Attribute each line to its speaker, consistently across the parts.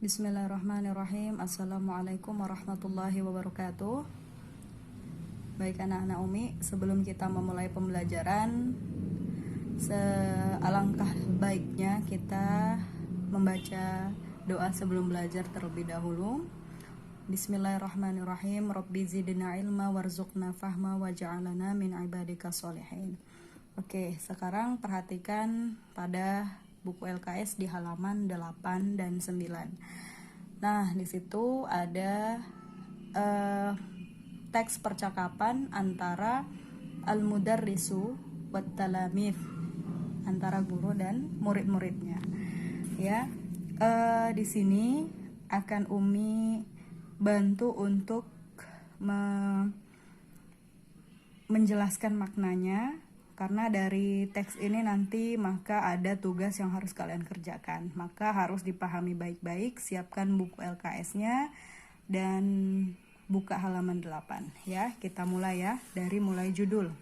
Speaker 1: Bismillahirrahmanirrahim. Assalamualaikum warahmatullahi wabarakatuh. Baik anak-anak Umi, sebelum kita memulai pembelajaran, alangkah baiknya kita membaca doa sebelum belajar terlebih dahulu. Bismillahirrahmanirrahim. Rabbi zidna ilma warzuqna fahma waj'alna min ibadika sholihin. Oke, sekarang perhatikan pada buku LKS di halaman 8 dan 9. Nah, di situ ada teks percakapan antara al-mudarrisu wat talamith, antara guru dan murid-muridnya. Ya, di sini akan Umi bantu untuk menjelaskan maknanya. Karena dari teks ini nanti maka ada tugas yang harus kalian kerjakan. Maka harus dipahami baik-baik, siapkan buku LKS-nya dan buka halaman 8 ya. Kita mulai ya, dari mulai judul.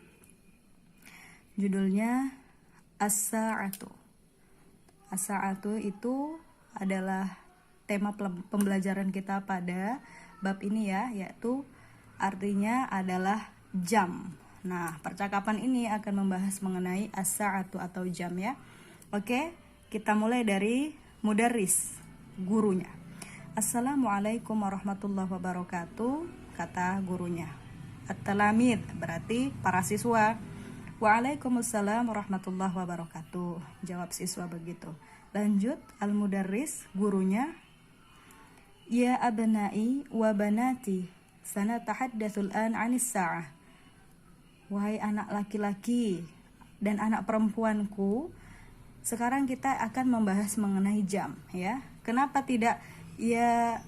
Speaker 1: Judulnya As-Sa'atu. As-Sa'atu itu adalah tema pembelajaran kita pada bab ini ya, yaitu artinya adalah jam. Nah, percakapan ini akan membahas mengenai as-sa'atu atau jam ya. Oke, kita mulai dari mudarris, gurunya. Assalamualaikum warahmatullahi wabarakatuh, kata gurunya. At-talamid berarti para siswa. Waalaikumsalam warahmatullahi wabarakatuh, jawab siswa begitu. Lanjut, al-mudarris, gurunya. Ya abnai wa banati, sanatahaddatsul an 'anis sa'ah. Wahai anak laki-laki dan anak perempuanku, sekarang kita akan membahas mengenai jam ya. Kenapa tidak ya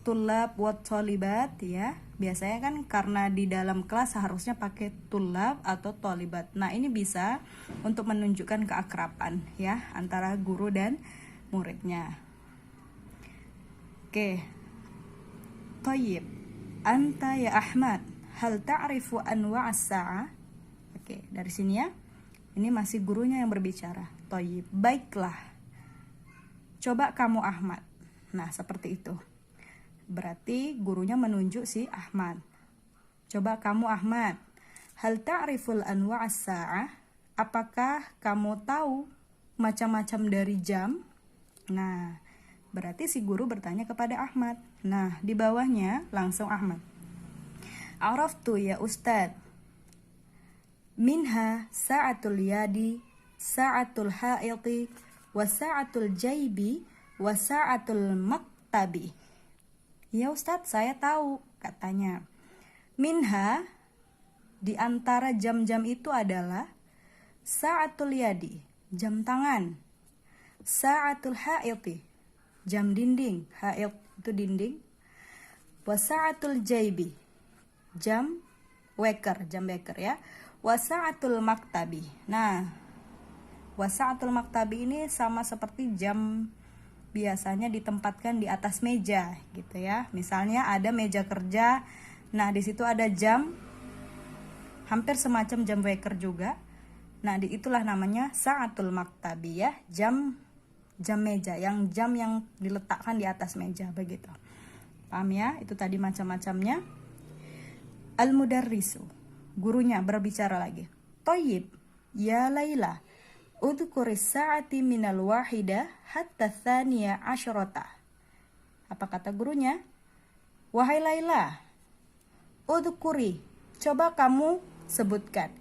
Speaker 1: tulab wa tholibat ya? Biasanya kan karena di dalam kelas harusnya pakai tulab atau tholibat. Nah, ini bisa untuk menunjukkan keakraban ya antara guru dan muridnya. Oke. Thayyib. Anta ya Ahmad, hal ta'rifu anwa' as-sa'ah? Oke, dari sini ya. Ini masih gurunya yang berbicara. Thayyib, baiklah. Coba kamu Ahmad. Nah, seperti itu. Berarti gurunya menunjuk si Ahmad. Coba kamu Ahmad. Hal ta'riful anwa' as-sa'ah? Apakah kamu tahu macam-macam dari jam? Nah, berarti si guru bertanya kepada Ahmad. Nah, di bawahnya langsung Ahmad. Araftu ya Ustad. Minha sa'atul yadi, sa'atul ha'iti, wa sa'atul jaibi, wa sa'atul maktabi. Ya Ustad, saya tahu, katanya. Minha, di antara jam-jam itu adalah sa'atul yadi, jam tangan. Sa'atul ha'iti, jam dinding. Ha'it itu dinding. Wa sa'atul jaibi, jam waker, jam beker ya. Wasa'atul maktabi. Nah, wasa'atul maktabi ini sama seperti jam biasanya ditempatkan di atas meja gitu ya. Misalnya ada meja kerja, nah di situ ada jam hampir semacam jam waker juga. Nah, itulah namanya sa'atul maktabi ya, jam meja, jam yang diletakkan di atas meja begitu. Paham ya? Itu tadi macam-macamnya. Al-mudarrisu, gurunya berbicara lagi. Thayyib, ya Laila, udhkuris sa'ati minal wahida hatta thaniya asyrata. Apa kata gurunya? Wahai Laila, udhkuri, coba kamu sebutkan.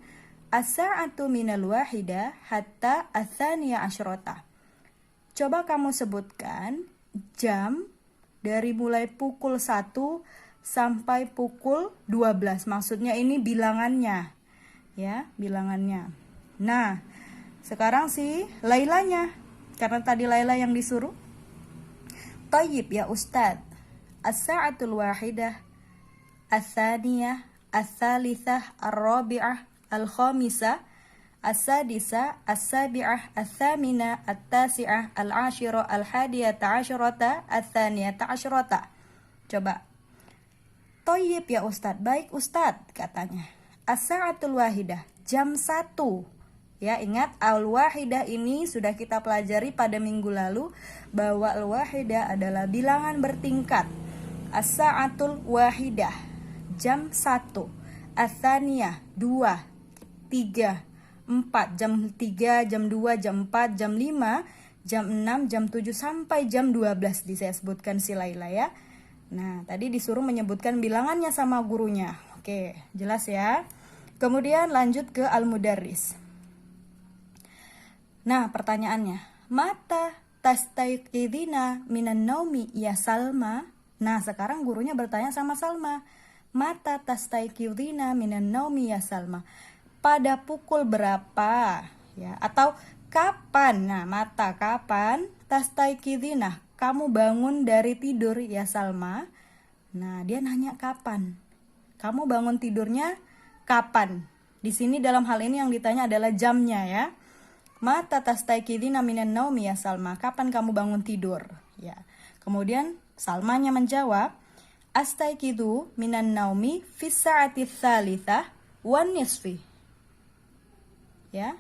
Speaker 1: As-sa'atu minal wahida hatta athaniya asyrata. Coba kamu sebutkan jam dari mulai pukul 1 sampai pukul 12. Maksudnya ini bilangannya. Ya, bilangannya. Nah, sekarang si Lailanya. Karena tadi Laila yang disuruh. Thayyib ya Ustad. As-sa'atul wahidah, as-thaniyah, as-thalithah, ar-rabi'ah, al-khamisah, as-sadisah, as-sabi'ah, as-thaminah, at-tasi'ah, al-ashirah, al-hadiyata asyrata, as-thaniyata asyrata. Coba. Thayyib ya Ustadz, baik Ustadz, katanya. As-sa'atul wahidah, jam 1. Ya, ingat al-wahidah ini sudah kita pelajari pada minggu lalu bahwa al-wahidah adalah bilangan bertingkat. As-sa'atul wahidah, jam 1. Ats-tsaniyah, 2, 3, 4, jam 3, jam 2, jam 4, jam 5, jam 6, jam 7 sampai jam 12 saya sebutkan si Laila ya. Nah, tadi disuruh menyebutkan bilangannya sama gurunya. Oke, jelas ya. Kemudian lanjut ke al-mudarris. Nah, pertanyaannya, mata tastaiqidina minan naumi ya Salma? Nah, sekarang gurunya bertanya sama Salma. Mata tastaiqidina minan naumi ya Salma? Pada pukul berapa? Ya, atau kapan? Nah, mata kapan tastaiqidina? Kamu bangun dari tidur ya Salma? Nah, dia nanya kapan. Kamu bangun tidurnya kapan? Di sini dalam hal ini yang ditanya adalah jamnya ya. Mata tastaiqidina minan naumi ya Salma? Kapan kamu bangun tidur? Ya. Kemudian Salmanya menjawab, astaiqidu minan naumi fis sa'ati tsalitsah wan nisfi. Ya.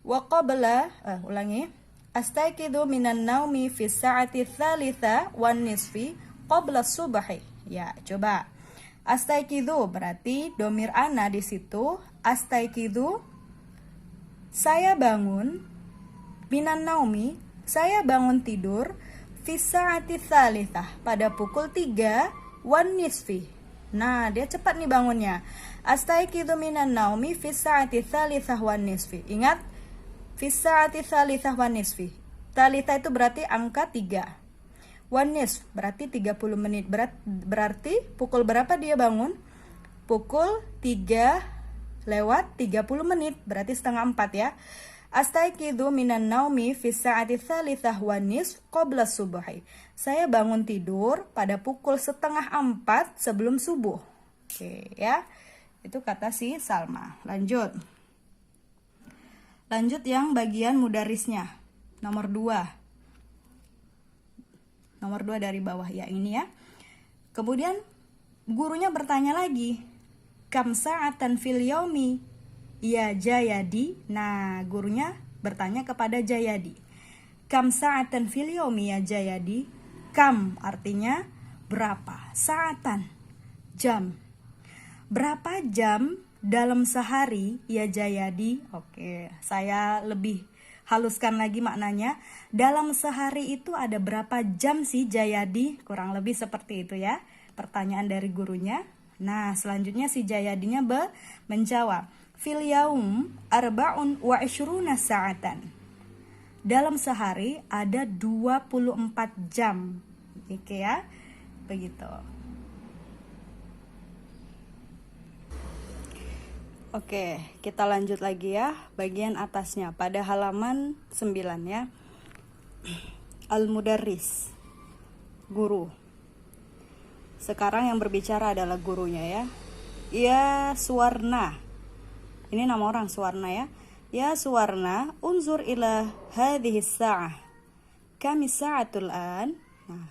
Speaker 1: Wa qabla ulangi. Astaiqidu minan naumi fis sa'ati tsalitsah wan nisfi qabla subhi. Ya, coba. Astaiqidu berarti domir ana di situ. Astaiqidu saya bangun, minan naumi, saya bangun tidur, fis sa'ati tsalitsah, pada pukul 3, wan nisfi. Nah, dia cepat nih bangunnya. Astaiqidu minan naumi fis sa'ati tsalitsah wan nisfi. Ingat, fis sa'ati tsalitsah wan nisfi. Tsalitsah itu berarti angka 3. Wan nisf berarti 30 menit. Berarti pukul berapa dia bangun? Pukul 3 lewat 30 menit, berarti setengah 4 ya. Astaiqidu minan naumi fis sa'ati tsalitsah wan nisf qabla subhi. Saya bangun tidur pada pukul setengah 4 sebelum subuh. Oke ya. Itu kata si Salma. Lanjut yang bagian mudarisnya. Nomor 2 dari bawah ya, ini ya. Kemudian gurunya bertanya lagi, kam sa'atan fil yaumi ya Jayadi. Nah, gurunya bertanya kepada Jayadi, kam sa'atan fil yaumi ya Jayadi. Kam artinya berapa, sa'atan jam. Berapa jam dalam sehari ya Jayadi? Oke, saya lebih haluskan lagi maknanya. Dalam sehari itu ada berapa jam sih Jayadi? Kurang lebih seperti itu ya, pertanyaan dari gurunya. Nah, selanjutnya si Jayadinya menjawab, fil yaum arba'un wa ishruna sa'atan. Dalam sehari ada 24 jam. Oke ya, begitu. Oke, kita lanjut lagi ya, bagian atasnya pada halaman 9 ya. Al-mudarris, guru. Sekarang yang berbicara adalah gurunya ya. Ya Suwarna. Ini nama orang Suwarna ya. Ya Suwarna, unzur ila hadhihi sa'ah. Kami sa'atul an. Nah,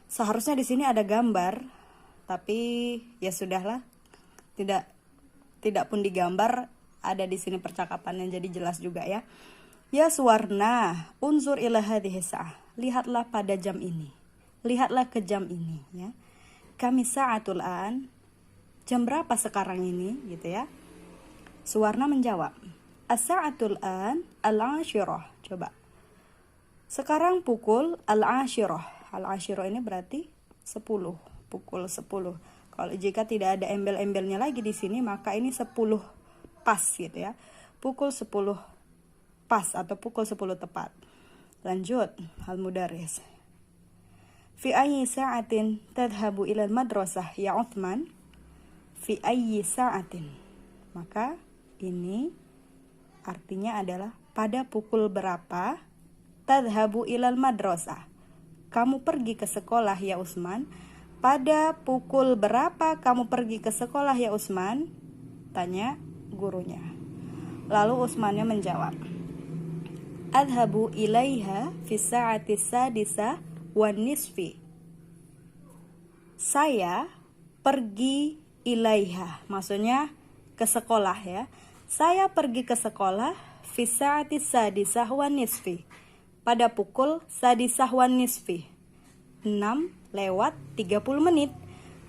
Speaker 1: seharusnya di sini ada gambar, tapi ya sudahlah. Tidak pun digambar, ada di sini percakapannya jadi jelas juga ya. Ya Suwarna, unzur ila hadhihi sa'ah. Lihatlah pada jam ini. Lihatlah ke jam ini ya. Kami sa'atul an, jam berapa sekarang ini gitu ya. Suwarna menjawab, as-sa'atul an al-ashirah. Coba, sekarang pukul al-ashirah. Al-ashirah ini berarti 10, pukul 10. Kalau jika tidak ada embel-embelnya lagi di sini, maka ini 10 pas gitu ya. Pukul 10 pas atau pukul 10 tepat. Lanjut, al-mudarris. Fi ayyi sa'atin tadhhabu ila al-madrasah ya Uthman? Fi ayyi sa'atin. Maka ini artinya adalah pada pukul berapa tadhhabu ila al-madrasah? Kamu pergi ke sekolah ya Utsman? Pada pukul berapa kamu pergi ke sekolah ya Utsman? Tanya gurunya. Lalu Utsmannya menjawab, adhabu ilaiha fi sa'ati sadisa wan nisfi. Saya pergi ilaiha, maksudnya ke sekolah ya. Saya pergi ke sekolah fi sa'ati sadisah wan nisfi. Pada pukul sadisah wan nisfi. 6:30.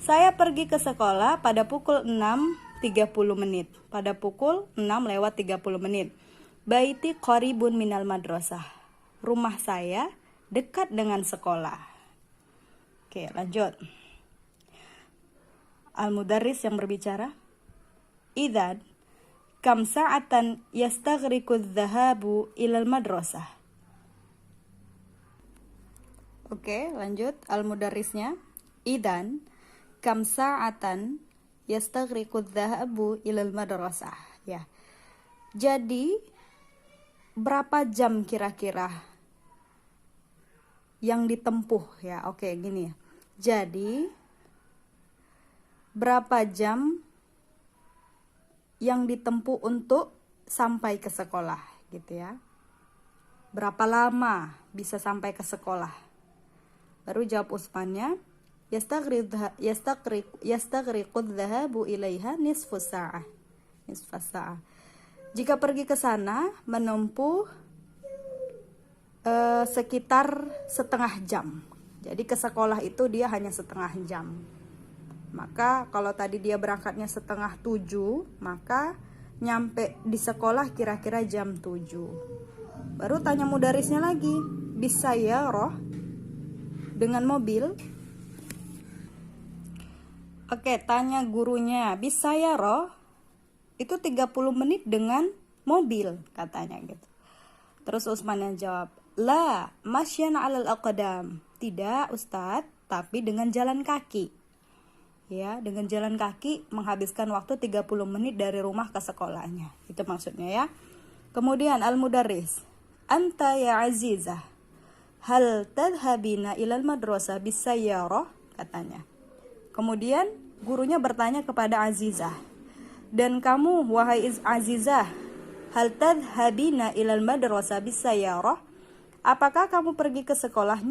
Speaker 1: Saya pergi ke sekolah pada pukul 6:30. Pada pukul 6:30. Baiti qaribun minal madrasah. Rumah saya dekat dengan sekolah. Oke, lanjut. Al-mudarris yang berbicara. Idzan kam sa'atan yastaghriqu adh-dhahabu ilal madrasah. Oke, lanjut al-mudarrisnya. Idzan kam sa'atan yastaghriqu adh-dhahabu ilal madrasah. Ya. Jadi berapa jam kira-kira yang ditempuh ya? Oke, gini ya. Jadi berapa jam yang ditempuh untuk sampai ke sekolah gitu ya? Berapa lama bisa sampai ke sekolah? Baru jawab Usmannya, yastaghriqu dhahabu ilaiha nisfus sa'ah. Jika pergi ke sana menempuh sekitar setengah jam. Jadi ke sekolah itu dia hanya setengah jam. Maka kalau tadi dia berangkatnya 6:30, maka nyampe di sekolah kira-kira jam 7. Baru tanya mudarisnya lagi, bisa ya roh dengan mobil? Oke, tanya gurunya, bisa ya roh? Itu 30 menit dengan mobil katanya gitu. Terus Usman yang jawab, la masyan 'alal aqdam. Tidak, Ustadz, tapi dengan jalan kaki. Ya, dengan jalan kaki menghabiskan waktu 30 menit dari rumah ke sekolahnya. Itu maksudnya ya. Kemudian al-mudarris, anta ya azizah, hal tadhhabina ilal madrasah bisayyarah, katanya. Kemudian gurunya bertanya kepada Azizah, dan kamu wahai Azizah, hal tadhhabina ilal madrasah bisayyarah, apakah kamu pergi ke sekolah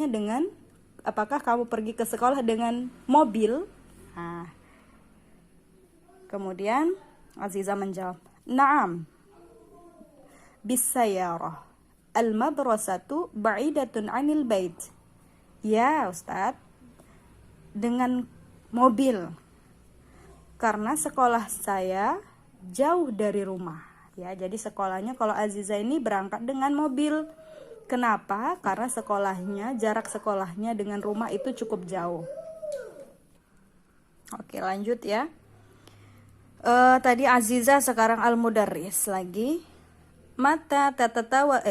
Speaker 1: dengan mobil? Nah, kemudian Azizah menjawab, na'am bisayyarah, al-madrasatu ba'idatun 'anil bait. Ya, Ustadz, dengan mobil. Karena sekolah saya jauh dari rumah. Ya, jadi sekolahnya kalau Azizah ini berangkat dengan mobil. Kenapa? Karena jarak sekolahnya dengan rumah itu cukup jauh. Oke, lanjut ya. Tadi Azizah, sekarang al-mudarris lagi. Mata tatatawa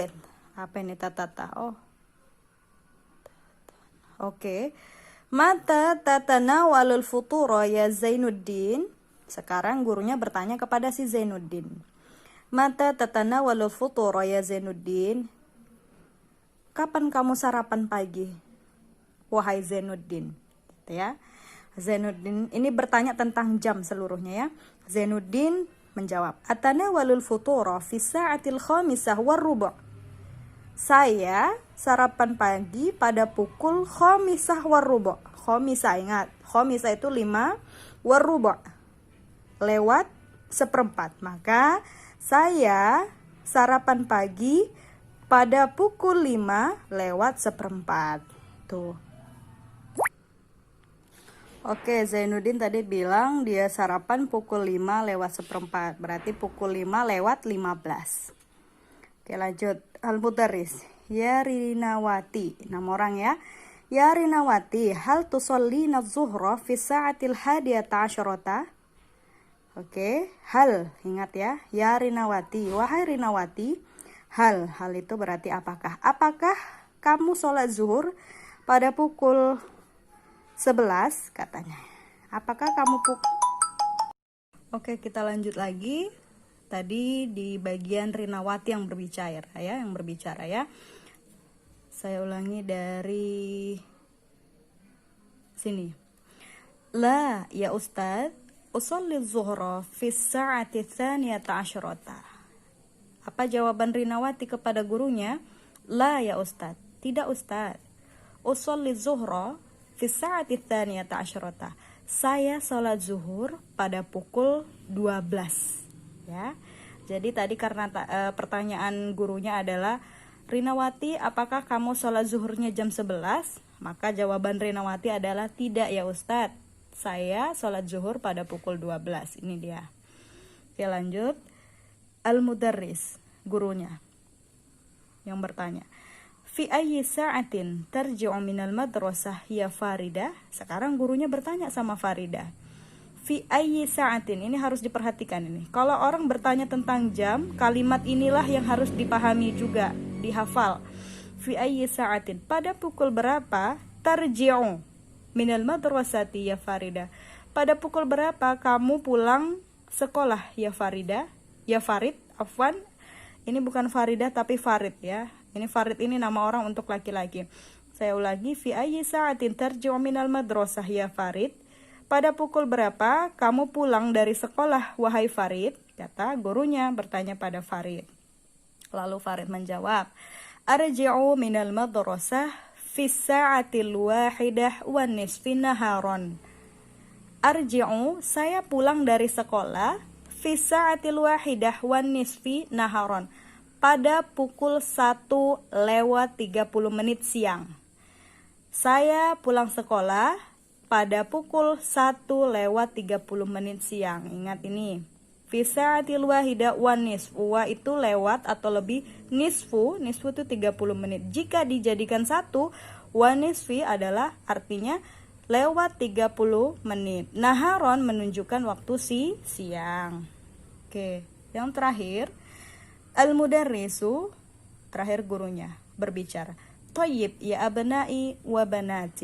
Speaker 1: apa ini tatata? Oh. Oke. Mata tatanawalul futura ya Zainuddin. Sekarang gurunya bertanya kepada si Zainuddin. Mata tatanawalul futura ya Zainuddin. Kapan kamu sarapan pagi, wahai Zainuddin? Gitu ya. Zainuddin ini bertanya tentang jam seluruhnya ya. Zainuddin menjawab, atanawalul futura fi sa'atil khamisah war-rubu'. Saya sarapan pagi pada pukul khamisah war-rubu'. Khamisah, ingat, khamisah itu 5, war-rubu' lewat 1/4. Maka saya sarapan pagi pada pukul 5 lewat 1/4. Tuh. Oke, Zainuddin tadi bilang dia sarapan pukul 5 lewat 1/4. Berarti pukul 5 lewat 15. Oke, lanjut. Al-mudarris, ya Rinawati, 6 orang ya. Ya Rinawati, hal tusallina zuhra fi sa'atil hadiyata asyarata? Oke, hal, ingat ya. Ya Rinawati, wahai Rinawati, hal itu berarti apakah? Apakah kamu sholat zuhur pada pukul 11, katanya. Apakah kamu Oke, kita lanjut lagi. Tadi di bagian Rinawati yang berbicara ya. Saya ulangi dari sini. La ya Ustadz, usolli zuhra fi sa'ati tsaniyata asyarata. Apa jawaban Rinawati kepada gurunya? La ya Ustadz, tidak Ustadz. Usolli zuhra fi sa'ati tsaniyata asyarata. Saya sholat zuhur pada pukul 12 ya. Jadi tadi karena pertanyaan gurunya adalah, Rinawati, apakah kamu sholat zuhurnya jam 11? Maka jawaban Rinawati adalah tidak ya Ustadz. Saya sholat zuhur pada pukul 12. Ini dia. Oke, lanjut. Al-mudarris, gurunya yang bertanya, fi ayyi sa'atin tarji'u minal madrasah ya Farida? Sekarang gurunya bertanya sama Farida. Fi ayyi sa'atin, ini harus diperhatikan ini. Kalau orang bertanya tentang jam, kalimat inilah yang harus dipahami juga, dihafal. Fi ayyi sa'atin, pada pukul berapa tarji'u minal madrasati ya Farida? Pada pukul berapa kamu pulang sekolah ya Farida? Ya Farid, afwan. Ini bukan Farida tapi Farid ya. Ini Farid ini nama orang untuk laki-laki. Saya ulangi, fi ayyi sa'atin tarji'u minal madrasah ya Farid? Pada pukul berapa kamu pulang dari sekolah wahai Farid? Kata gurunya bertanya pada Farid. Lalu Farid menjawab, arji'u minal madrasah fi sa'atil wahidah wa nisfi naharon. Arji'u, saya pulang dari sekolah, fi sa'atil wahidah wa nisfi naharon, pada pukul 1:30 siang. Saya pulang sekolah pada pukul 1:30 siang. Ingat ini. Fi sa'atil wahidah wa nisfu. Wa itu lewat atau lebih. Nisfu itu 30 menit. Jika dijadikan 1, wa nisfi adalah artinya lewat 30 menit. Naharon menunjukkan waktu siang. Oke, yang terakhir, al-mudarrisu, terakhir gurunya berbicara. Thayyib ya abna'i wa banati.